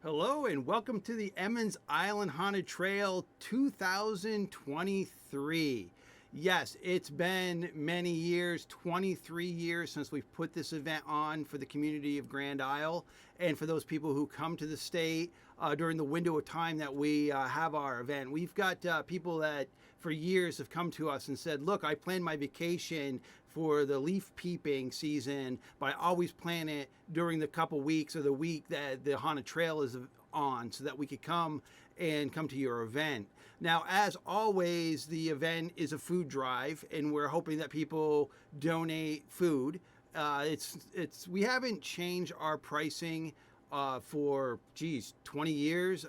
Hello and welcome to the Emmons Island Haunted Trail 2023. Yes, it's been many years, 23 years since we've put this event on for the community of Grand Isle and for those people who come to the state during the window of time that we have our event. We've got people that for years have come to us and said, look, I planned my vacation for the leaf peeping season, but I always plan it during the couple weeks or the week that the Haunted Trail is on so that we could come to your event. Now, as always, the event is a food drive, and we're hoping that people donate food. We haven't changed our pricing for 20 years.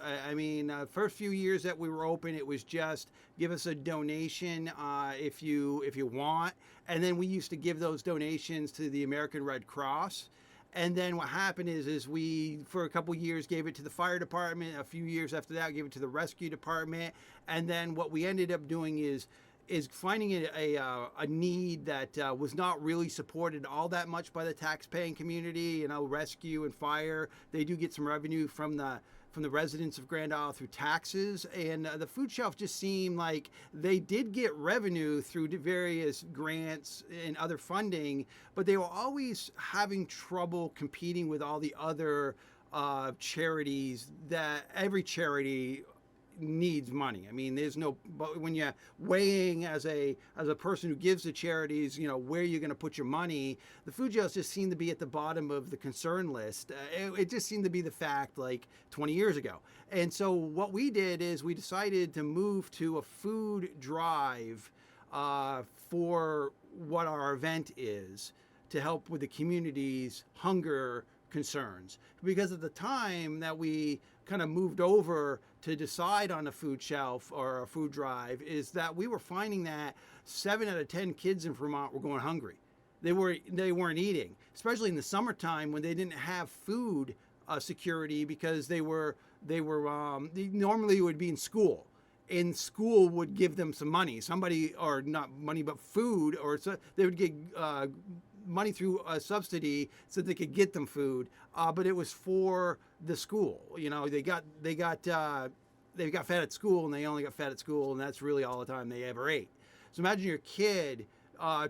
First few years that we were open, it was just give us a donation if you want, and then we used to give those donations to the American Red Cross. And then what happened is we, for a couple years, gave it to the fire department. A few years after that, gave it to the rescue department. And then what we ended up doing is finding a need that was not really supported all that much by the tax-paying community. You know, rescue and fire, they do get some revenue from the residents of Grand Isle through taxes, and the food shelf just seemed like they did get revenue through various grants and other funding, but they were always having trouble competing with all the other charities. That every charity needs money. I mean, there's no, but when you're weighing as a person who gives to charities, you know, where you're going to put your money, the food shelves just seem to be at the bottom of the concern list. It just seemed to be the fact like 20 years ago. And so what we did is we decided to move to a food drive for what our event is, to help with the community's hunger concerns. Because at the time that we kind of moved over to decide on a food shelf or a food drive, is that we were finding that 7 out of 10 kids in Vermont were going hungry. They weren't eating, especially in the summertime when they didn't have food security, because they normally would be in school. And school would give them some money, or not money, but food, or so they would get money through a subsidy so they could get them food, but it was for the school. You know, they got fed at school, and they only got fed at school, and that's really all the time they ever ate. So imagine your kid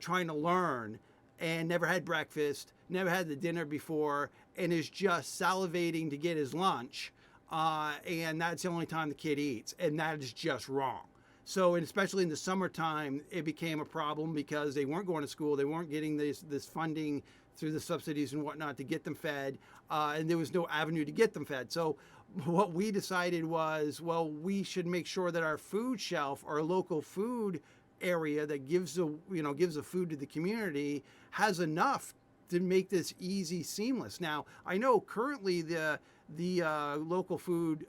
trying to learn and never had breakfast, never had the dinner before, and is just salivating to get his lunch, and that's the only time the kid eats, and that is just wrong. So, and especially in the summertime, it became a problem because they weren't going to school. They weren't getting this funding through the subsidies and whatnot to get them fed, and there was no avenue to get them fed. So what we decided was, well, we should make sure that our food shelf, our local food area that gives the food to the community, has enough to make this easy, seamless. Now, I know currently the local food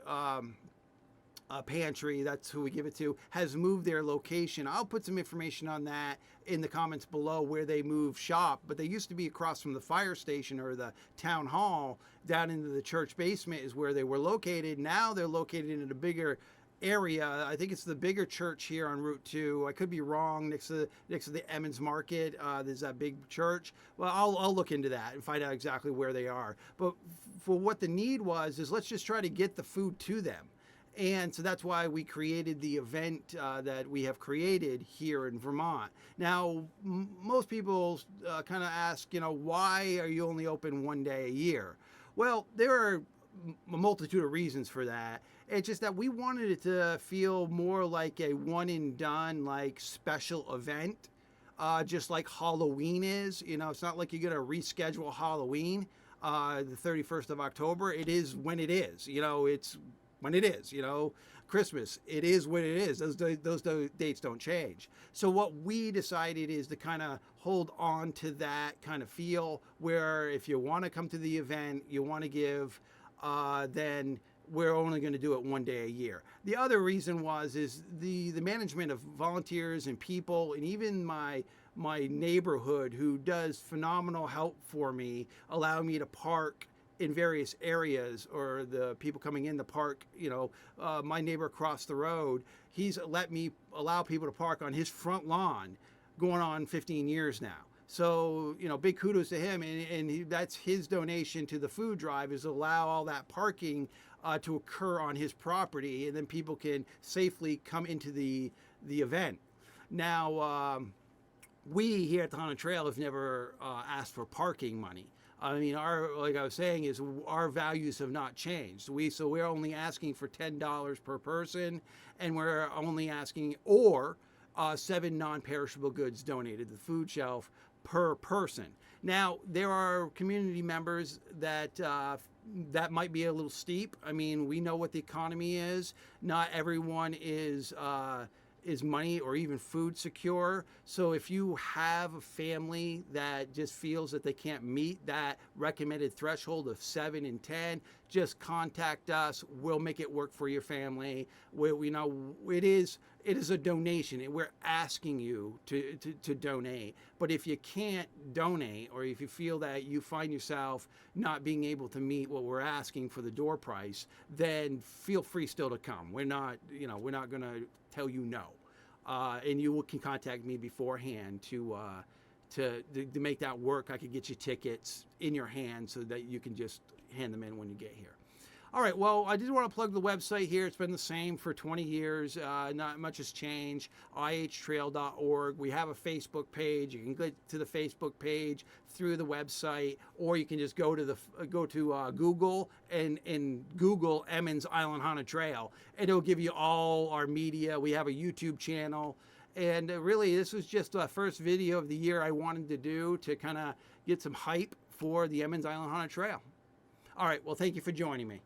pantry, that's who we give it to, has moved their location. I'll put some information on that in the comments below where they moved shop, but they used to be across from the fire station or the town hall. Down into the church basement is where they were located. Now they're located in a bigger area. I think it's the bigger church here on Route 2. I could be wrong. Next to the Emmons Market, there's that big church. Well, I'll look into that and find out exactly where they are. But for what the need was, is let's just try to get the food to them. And so that's why we created the event that we have created here in Vermont. Now, most people kind of ask, you know, why are you only open one day a year? Well, there are a multitude of reasons for that. It's just that we wanted it to feel more like a one and done, like special event, just like Halloween is. You know, it's not like you're going to reschedule Halloween the 31st of October. It is when it is. You know, it's when it is. You know, Christmas, it is when it is. Those dates don't change. So what we decided is to kind of hold on to that kind of feel, where if you want to come to the event, you want to give, then we're only going to do it one day a year. The other reason is the management of volunteers and people, and even my neighborhood, who does phenomenal help for me, allow me to park in various areas, or the people coming in the park. You know, my neighbor across the road, he's let me allow people to park on his front lawn going on 15 years now. So, big kudos to him. And that's his donation to the food drive, is allow all that parking to occur on his property, and then people can safely come into the event. Now, we here at the Haunted Trail have never asked for parking money. I mean, like I was saying, is our values have not changed. So we're only asking for $10 per person, and we're only asking, or 7 non-perishable goods donated to the food shelf per person. Now, there are community members that that might be a little steep. I mean, we know what the economy is. Not everyone is money or even food secure. So if you have a family that just feels that they can't meet that recommended threshold of 7 and 10, just contact us. We'll make it work for your family. We know it is a donation, and we're asking you to donate. But if you can't donate, or if you feel that you find yourself not being able to meet what we're asking for the door price, then feel free still to come. We're not going to tell you no. And you can contact me beforehand to make that work. I could get you tickets in your hand so that you can just hand them in when you get here. All right, well, I did want to plug the website here. It's been the same for 20 years. Not much has changed. ihtrail.org. We have a Facebook page. You can go to the Facebook page through the website, or you can just go to Google and Google Emmons Island Haunted Trail, and it'll give you all our media. We have a YouTube channel. And really, this was just the first video of the year I wanted to do to kind of get some hype for the Emmons Island Haunted Trail. All right, well, thank you for joining me.